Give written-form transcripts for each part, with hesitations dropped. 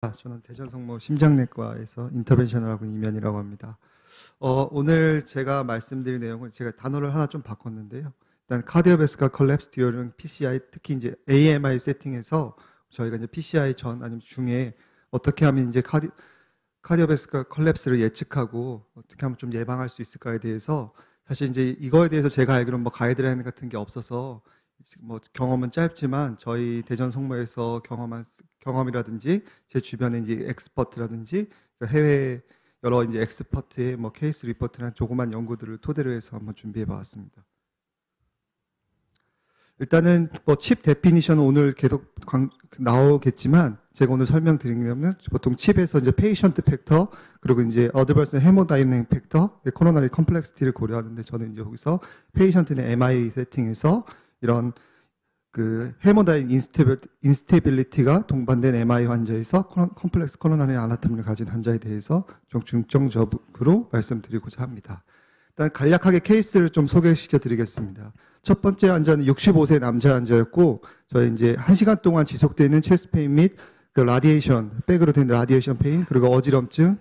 저는 대전성모 심장내과에서 인터벤션을 하고 있는 이면이라고 합니다. 오늘 제가 말씀드릴 내용은 제가 단어를 하나 좀 바꿨는데요. 일단 카디오베스컬 컬랩스 듀어링 PCI, 특히 이제 AMI 세팅에서 저희가 이제 PCI 전 아니면 중에 어떻게 하면 이제 카디오베스컬 컬랩스를 예측하고 어떻게 하면 좀 예방할 수 있을까에 대해서, 사실 이제 이거에 대해서 제가 알기로는 뭐 가이드라인 같은 게 없어서 뭐 경험은 짧지만 저희 대전 성모에서 경험한 경험이라든지 제 주변에 이제 엑스퍼트라든지 해외 여러 이제 엑스퍼트의 뭐 케이스 리포트나 조그만 연구들을 토대로 해서 한번 준비해 봤습니다. 일단은 뭐 칩 데피니션은 오늘 계속 나오겠지만 제가 오늘 설명드리려면 보통 칩에서 이제 페이션트 팩터 그리고 이제 어드버스 헤모다이내믹 팩터, 코로나리 컴플렉시티를 고려하는데, 저는 이제 거기서 페이션트의 MI 세팅에서 이런 그 헤모다인 인스테빌리티가 동반된 MI 환자에서 컴플렉스 코로나리 아나토미를 가진 환자에 대해서 좀 중점적으로 말씀드리고자 합니다. 일단 간략하게 케이스를 좀 소개시켜 드리겠습니다. 첫 번째 환자는 65세 남자 환자였고, 저희 이제 1시간 동안 지속되는 체스트 페인 및 그 라디에이션, 백으로 된 라디에이션 페인, 그리고 어지럼증,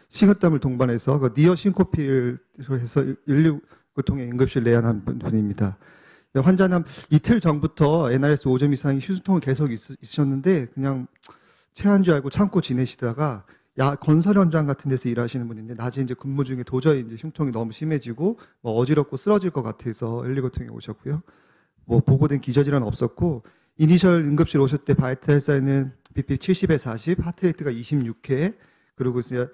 식은땀을 동반해서 그 니어 싱코피를 해서 119통에 응급실 내원한 분입니다. 환자는 이틀 전부터 NRS 5점 이상의 휴통이 계속 있으셨는데 그냥 체한 줄 알고 참고 지내시다가 건설 현장 같은 데서 일하시는 분인데 낮에 이제 근무 중에 도저히 이제 흉통이 너무 심해지고 뭐 어지럽고 쓰러질 것 같아서 119통에 오셨고요. 뭐 보고된 기저질환 없었고, 이니셜 응급실 오실 때 바이탈 사인은 BP 70에 40, 하트레이트가 26회, 그리고 이제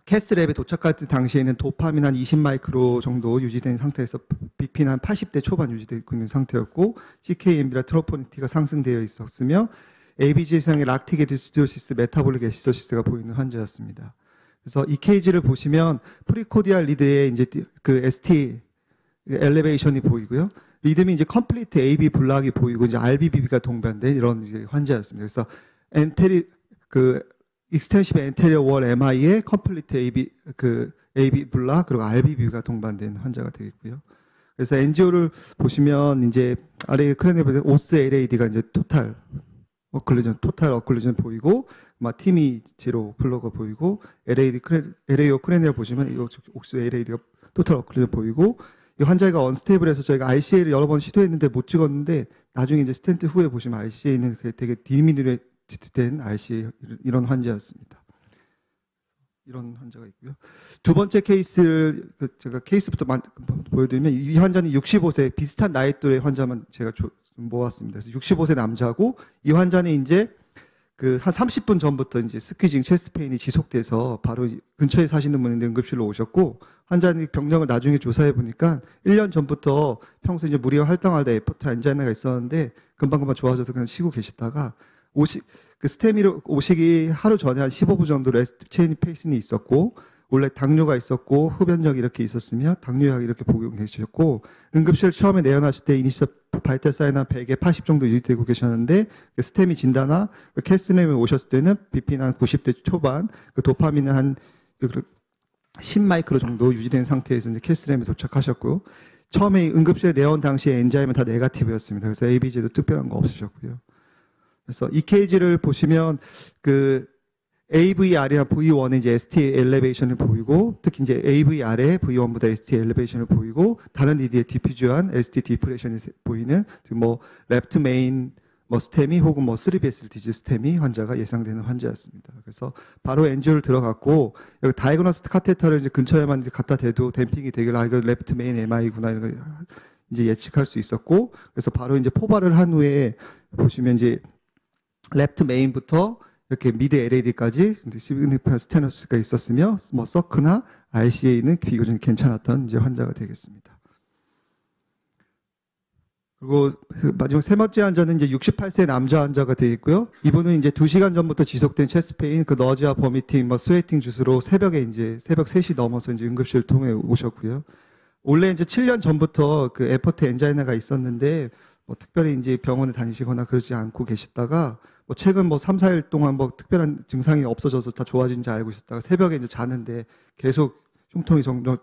캐스랩에 도착할 때 당시에는 도파민 한 20마이크로 정도 유지된 상태에서 BP는 한 80대 초반 유지되고 있는 상태였고, CKMB라 트로포니티가 상승되어 있었으며 ABG 이상의 락틱 에디스디오시스, 메타볼릭 에시도시스가 보이는 환자였습니다. 그래서 EKG를 보시면 프리코디알 리드에 이제 그 ST 엘리베이션이 보이고요. 리듬이 이제 컴플리트 AB 블락이 보이고 이제 RBB가 동반된 이런 이제 환자였습니다. 그래서 익스텐시브 엔테리어 월 MI에 컴플리트 AB 블락 그리고 RBB가 동반된 환자가 되겠고요. 그래서 NGO를 보시면 이제 아래 크레네블 오스 LAD가 이제 토탈 어클루전 보이고, 티미 제로 플러가 보이고, LAO 크레네어 보시면 이 옥스 LAD가 토탈 어클루전 보이고, 이 환자가 언스테이블해서 저희가 RCA를 여러 번 시도했는데 못 찍었는데 나중에 이제 스텐트 후에 보시면 RCA는 되게 디미누레이트된 RCA 이런 환자였습니다. 이런 환자가 있고요. 두 번째 케이스를 제가 케이스부터 보여드리면, 이 환자는 65세 비슷한 나이 또래 환자만 제가 모았습니다. 그래서 65세 남자고, 이 환자는 이제 한 30분 전부터 이제 스퀴징 체스트 페인이 지속돼서 바로 근처에 사시는 분인데 응급실로 오셨고, 환자는 병력을 나중에 조사해 보니까 1년 전부터 평소에 이제 무리와 활동할 때 에포트 안자이나가 있었는데 금방금방 좋아져서 그냥 쉬고 계시다가 스테미로 오시기 하루 전에 한 15분 정도 레스트 체인 페이슨이 있었고, 원래 당뇨가 있었고 흡연력이 이렇게 있었으며 당뇨약이 이렇게 복용되셨고, 응급실 처음에 내원하실 때 이니셜 바이탈 사인 한 100에 80 정도 유지되고 계셨는데, 스테미 진단나 캐스넴에 오셨을 때는 BP는 한 90대 초반, 도파민은 한 10마이크로 정도 유지된 상태에서 이제 캐스넴에 도착하셨고요. 처음에 응급실에 내원 당시에 엔자임은 다 네거티브였습니다. 그래서 ABG도 특별한 거 없으셨고요. 그래서 EKG를 보시면 AVR이나 V1에 이제 ST 엘리베이션을 보이고, 특히 이제 AVR에 V1보다 ST 엘리베이션을 보이고, 다른 리드에 디퓨즈한 ST 디프레션이 보이는 레프트 메인 스테미 혹은 3BSL 디즈 스테미 환자가 예상되는 환자였습니다. 그래서 바로 엔지오를 들어갔고, 여기 다이그노스트 카테터를 이제 근처에만 이제 갖다 대도 댐핑이 되길래 이거 레프트 메인 MI구나 이런 걸 이제 예측할 수 있었고, 그래서 바로 이제 포발을 한 후에 보시면 이제 레프트 메인부터 이렇게 미드 LAD까지 시그니피컨 스테노스가 있었으며, 서크나 RCA는 비교적 괜찮았던 이제 환자가 되겠습니다. 그리고 마지막 세 번째 환자는 이제 68세 남자 환자가 되겠고요. 이분은 이제 2시간 전부터 지속된 체스트 페인, 너지와 버미팅, 스웨이팅 주스로 새벽 3시 넘어서 이제 응급실 통해 오셨고요. 원래 이제 7년 전부터 에포트 엔자이나가 있었는데 특별히 이제 병원에 다니시거나 그러지 않고 계시다가 최근 3, 4일 동안 특별한 증상이 없어져서 다 좋아진지 알고 있었다가 새벽에 이제 자는데 계속 흉통이 정말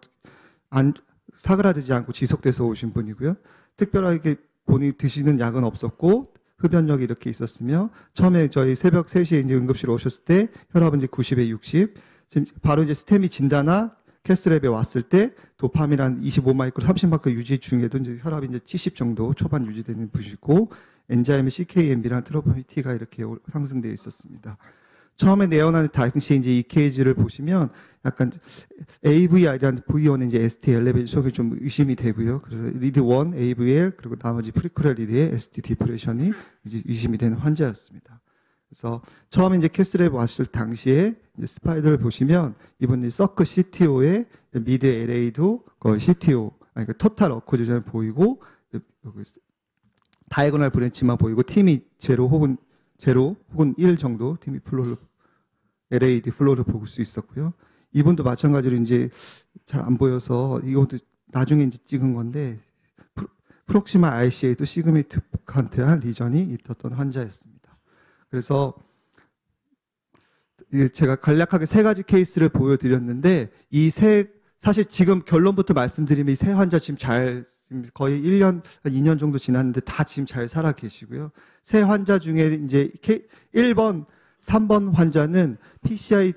사그라들지 않고 지속돼서 오신 분이고요. 특별하게 본인이 드시는 약은 없었고, 흡연력이 이렇게 있었으며 처음에 저희 새벽 3시에 이제 응급실 오셨을 때 혈압은 이제 90에 60. 지금 바로 이제 스테미 진단나 캐스랩에 왔을 때 도파민 한 25마이크로 30마이크로 유지 중에도 이제 혈압이 이제 70 정도 초반 유지되는 분이고 엔자임의 CKMB랑 트로포니티가 이렇게 상승되어 있었습니다. 처음에 내원하는 당시에 이제 EKG를 보시면 약간 AVR이라는 V1은 이제 ST 엘리베이터 속에 좀 의심이 되고요. 그래서 리드 1 AVL 그리고 나머지 프리쿠랄 리드의 ST 디프레션이 이제 의심이 되는 환자였습니다. 그래서 처음에 이제 캐스랩 왔을 당시에 이제 스파이더를 보시면 이번 서크 CTO의 미드 LA도 거의 CTO 아니 그 토탈 어코지션을 보이고 다이고널 브랜치만 보이고 팀이 제로 혹은 1 정도 팀이 플로를 LAD 플로를 볼 수 있었고요. 이분도 마찬가지로 이제 잘 안 보여서 이것도 나중에 이제 찍은 건데 프록시마 ICA도 시그미트칸트한 리전이 있었던 환자였습니다. 그래서 제가 간략하게 3가지 케이스를 보여드렸는데 사실 지금 결론부터 말씀드리면 이 3 환자 지금 거의 1년, 2년 정도 지났는데 다 지금 잘 살아 계시고요. 3 환자 중에 이제 1번, 3번 환자는 PCI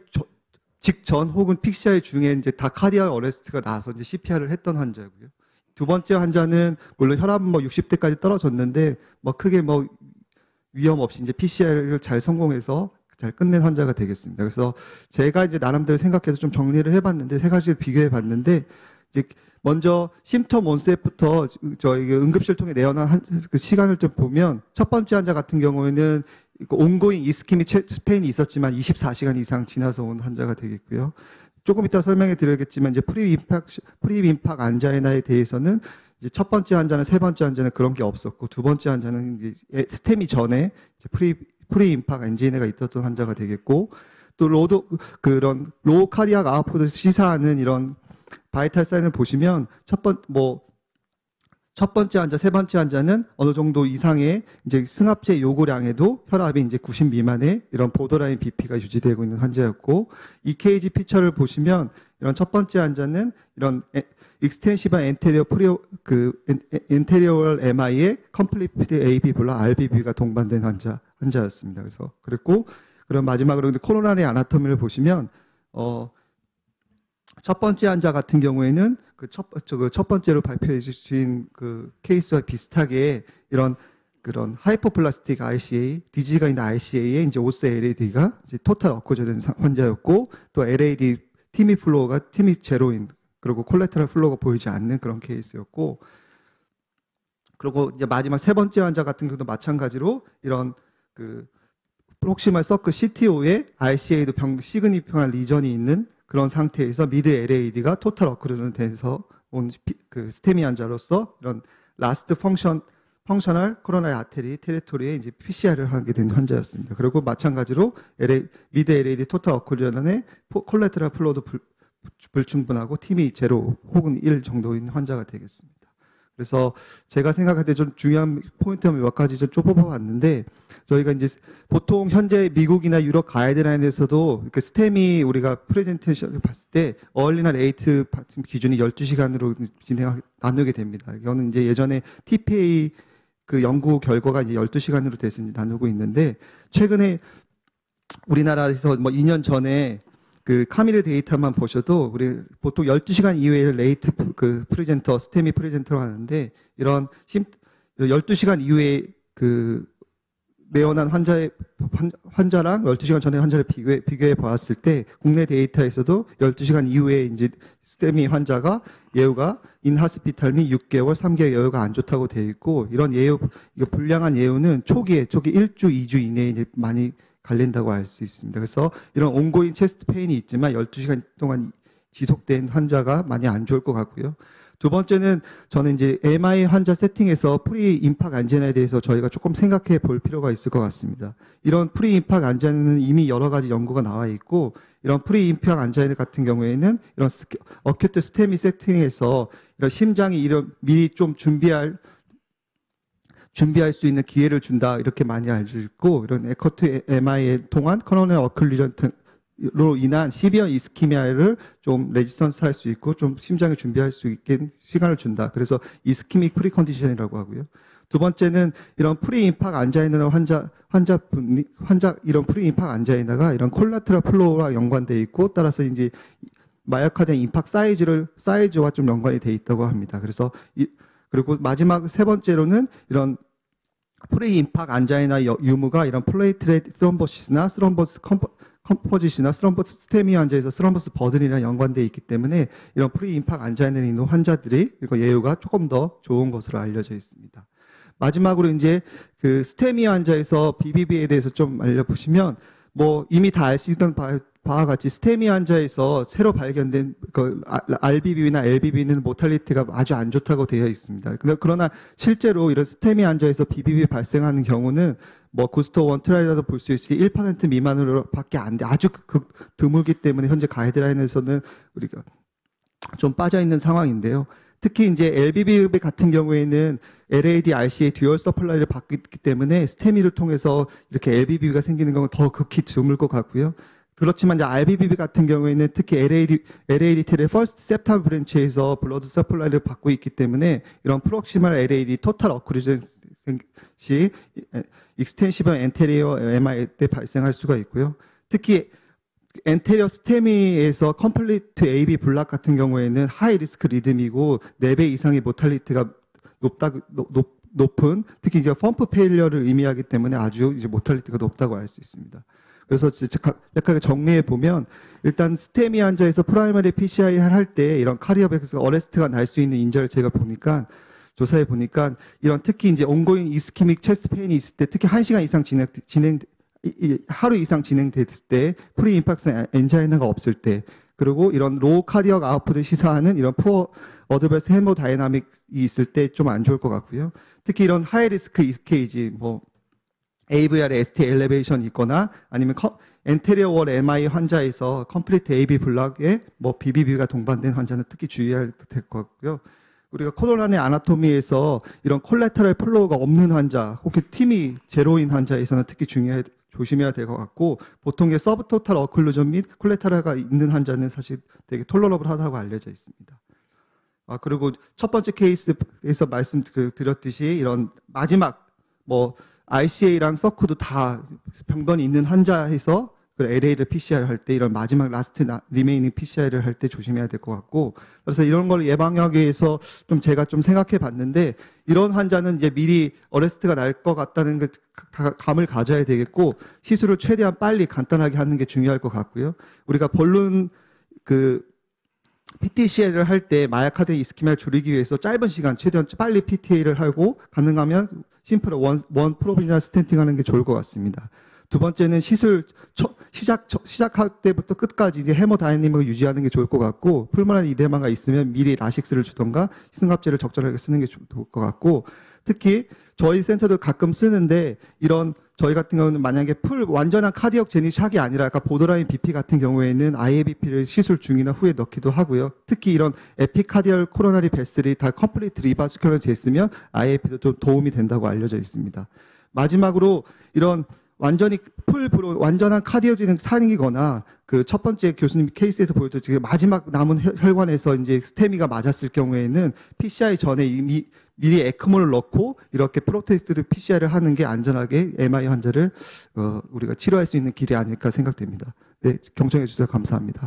직전 혹은 PCI 중에 이제 다 카디아 어레스트가 나와서 이제 CPR을 했던 환자고요. 2번째 환자는 물론 혈압은 뭐 60대까지 떨어졌는데 뭐 크게 뭐 위험 없이 이제 PCR을 잘 성공해서 잘 끝낸 환자가 되겠습니다. 그래서 제가 이제 나름대로 생각해서 좀 정리를 해봤는데 3가지를 비교해 봤는데 이제 먼저 심텀 온셋부터 저희 응급실 통해 내원한 그 시간을 좀 보면 첫 번째 환자 같은 경우에는 온고잉 이스키믹 페인이 있었지만 24시간 이상 지나서 온 환자가 되겠고요. 조금 이따 설명해 드리겠지만 이제 프리임팍 안자이나에 대해서는 이제 첫 번째 환자는 3번째 환자는 그런 게 없었고 2번째 환자는 이제 스테미 전에 이제 프리임팍 엔지네가 있었던 환자가 되겠고 또 그런 로우 카디악 아웃풋을 시사하는 이런 바이탈 사인을 보시면 첫 번째 환자, 3번째 환자는 어느 정도 이상의 이제 승합제 요구량에도 혈압이 이제 90 미만의 이런 보더라인 BP가 유지되고 있는 환자였고 EKG 피처를 보시면 이런 첫 번째 환자는 이런 익스텐시브 엔테리어럴 MI에 컴플리트 AB 블락 RBB가 동반된 환자였습니다. 그래서 그랬고 그럼 마지막으로 코로나리 아나토미를 보시면 첫 번째 환자 같은 경우에는 첫 번째로 발표해 주신 그 케이스와 비슷하게 그런 하이포플라스틱 ICA, 디지가 있는 ICA에 이제 오스 LAD가 이제 토탈 어코저된 환자였고 또 LAD 티미 플로우가 티미 제로인 그리고 콜레테럴 플로우가 보이지 않는 그런 케이스였고 그리고 이제 마지막 3번째 환자 같은 경우도 마찬가지로 이런 그 프록시말 서크 CTO에 ICA도 시그니피칸트 리전이 있는 그런 상태에서 미드 LAD가 토탈 어크루전 돼서 온 그 스테미 환자로서 이런 라스트 펑셔널 코로나의 아테리 테리토리에 이제 PCR을 하게 된 환자였습니다. 그리고 마찬가지로 미드 LAD 토탈 어크루전에 콜레테럴 플로우도 불충분하고 팀이 0 혹은 1 정도인 환자가 되겠습니다. 그래서 제가 생각할 때 좀 중요한 포인트는 몇 가지 좀 뽑아봤는데 저희가 이제 보통 현재 미국이나 유럽 가이드라인에서도 이렇게 스템이 우리가 프레젠테이션을 봤을 때 얼리나 레이트 기준이 12시간으로 나누게 됩니다. 이거는 이제 예전에 TPA 그 연구 결과가 이제 12시간으로 돼서 이제 나누고 있는데 최근에 우리나라에서 뭐 2년 전에 그 카미르 데이터만 보셔도 우리 보통 12시간 이후에 레이트 그 프레젠터 스테미 프레젠터로 하는데 이런 12시간 이후에 그 내원한 환자랑 12시간 전에 환자를 비교해 보았을 때 국내 데이터에서도 12시간 이후에 이제 스테미 환자가 예후가 인하스피탈 및 6개월, 3개월 예후가 안 좋다고 되어 있고 이런 이거 불량한 예후는 초기 1주, 2주 이내에 이제 많이 갈린다고 알 수 있습니다. 그래서 이런 온고잉 체스트 페인이 있지만 12시간 동안 지속된 환자가 많이 안 좋을 것 같고요. 두 번째는 저는 이제 MI 환자 세팅에서 프리 임팍 안제나에 대해서 저희가 조금 생각해 볼 필요가 있을 것 같습니다. 이런 프리 임팍 안제나는 이미 여러 가지 연구가 나와 있고 이런 프리 임팍 안제나 같은 경우에는 이런 어큐트 스테미 세팅에서 이런 심장이 미리 좀 준비할 수 있는 기회를 준다 이렇게 많이 알고 있고 이런 에커트 MI에 통한 코로나 어클루전으로 인한 시비어 이스키미아를 좀 레지스턴스 할 수 있고 좀 심장을 준비할 수 있게 시간을 준다. 그래서 이스키믹 프리컨디션이라고 하고요. 두 번째는 이런 프리임팍 안자이나 이런 프리임팍 안자이나가 이런 콜라테럴 플로우와 연관돼 있고 따라서 이제 마약화된 임팍 사이즈와 좀 연관이 돼 있다고 합니다. 그래서 그리고 마지막 세 번째로는 이런 프리임팍 안자이나 유무가 이런 플레이트렛 스럼버시스나 스럼버스 컴포짓이나 스럼버스 스테미 환자에서 스럼버스 버든이랑 연관돼 있기 때문에 이런 프리임팍 안자이나 있는 환자들이 그리고 예후가 조금 더 좋은 것으로 알려져 있습니다. 마지막으로 이제 그 스테미 환자에서 BBB에 대해서 좀 알려보시면 뭐 이미 다 아시던 바와 같이 스테미 환자에서 새로 발견된 그 RBB나 LBB는 모탈리티가 아주 안 좋다고 되어 있습니다. 그러나 실제로 이런 스테미 환자에서 BBB 발생하는 경우는 뭐 구스토 원 트라이라도 볼 수 있이 1% 미만으로밖에 안 돼. 아주 드물기 때문에 현재 가이드라인에서는 우리가 좀 빠져 있는 상황인데요. 특히 이제 LBB 같은 경우에는 LAD, RCA 듀얼 서플라이를 받고 있기 때문에 스테미를 통해서 이렇게 LBB가 생기는 경우는 더 극히 드물 것 같고요. 그렇지만 이제 RBBB 같은 경우에는 특히 LADT의 퍼스트 셉탐 브랜치에서 블러드 서플라이를 받고 있기 때문에 이런 프록시멀 LAD 토탈 어크루전 시 익스텐시브 엔테리어 MI 때 발생할 수가 있고요. 특히 엔테리어 스테미에서 컴플리트 AB 블락 같은 경우에는 하이 리스크 리듬이고 4배 이상의 모탈리티가 높은 특히 이제 펌프 페일리어를 의미하기 때문에 아주 이제 모탈리티가 높다고 알 수 있습니다. 그래서 약간 정리해 보면 일단 스테미 환자에서 프라이머리 PCI를 할 때 이런 카리어백에서 어레스트가 날 수 있는 인자를 제가 보니까 조사해 보니까 이런 특히 이제 온고잉 이스키믹 체스트 페인이 있을 때 특히 1시간 이상 하루 이상 진행됐을 때 프리임팍스 엔자이나가 없을 때 그리고 이런 로우 카디억 아웃풋을 시사하는 이런 푸어 어드버스 헤모다이나믹이 있을 때 좀 안 좋을 것 같고요. 특히 이런 하이 리스크 EKG 뭐 AVR, ST 엘리베이션이 있거나 아니면 엔테리어 월 MI 환자에서 컴플리트 AB 블락에 뭐 BBB가 동반된 환자는 특히 주의해야 될 것 같고요. 우리가 코로나의 아나토미에서 이런 콜레테럴 플로우가 없는 환자, 혹은 팀이 제로인 환자에서는 특히 조심해야 될 것 같고 보통의 서브토탈 어클루전 및 콜레테럴가 있는 환자는 사실 되게 톨러러블하다고 알려져 있습니다. 그리고 첫 번째 케이스에서 말씀드렸듯이 이런 마지막 뭐 RCA랑 서크도 다 병변이 있는 환자에서 LA를 PCR 할 때 이런 마지막 라스트 리메이닝 PCR을 할 때 조심해야 될 것 같고 그래서 이런 걸 예방하기 위해서 좀 제가 좀 생각해 봤는데 이런 환자는 이제 미리 어레스트가 날 것 같다는 감을 가져야 되겠고 시술을 최대한 빨리 간단하게 하는 게 중요할 것 같고요. 우리가 본론 PTCL을 할 때 마약화된 이스키미아를 줄이기 위해서 짧은 시간 최대한 빨리 PTA를 하고 가능하면 심플 원 프로비저널 스텐팅 하는 게 좋을 것 같습니다. 두 번째는 시술 시작할 때부터 끝까지 이제 헤모다이내믹을 유지하는 게 좋을 것 같고 풀만한 이데마가 있으면 미리 라식스를 주던가 희생합제를 적절하게 쓰는 게 좋을 것 같고 특히 저희 센터도 가끔 쓰는데 이런 저희 같은 경우는 만약에 완전한 카디옥 제니 샥이 아니라 아까 보더라인 BP 같은 경우에는 IABP를 시술 중이나 후에 넣기도 하고요. 특히 이런 에피카디얼 코로나리 베슬이 다 컴플리트 리바스큘러제 있으면 IAB도 좀 도움이 된다고 알려져 있습니다. 마지막으로 이런 완전한 카디오제닉 산이거나 그 첫 번째 교수님 케이스에서 보여줬듯이 마지막 남은 혈관에서 이제 스테미가 맞았을 경우에는 PCI 전에 이미 미리 에크모를 넣고 이렇게 프로텍티드 PCI를 하는 게 안전하게 MI 환자를 우리가 치료할 수 있는 길이 아닐까 생각됩니다. 네, 경청해 주셔서 감사합니다.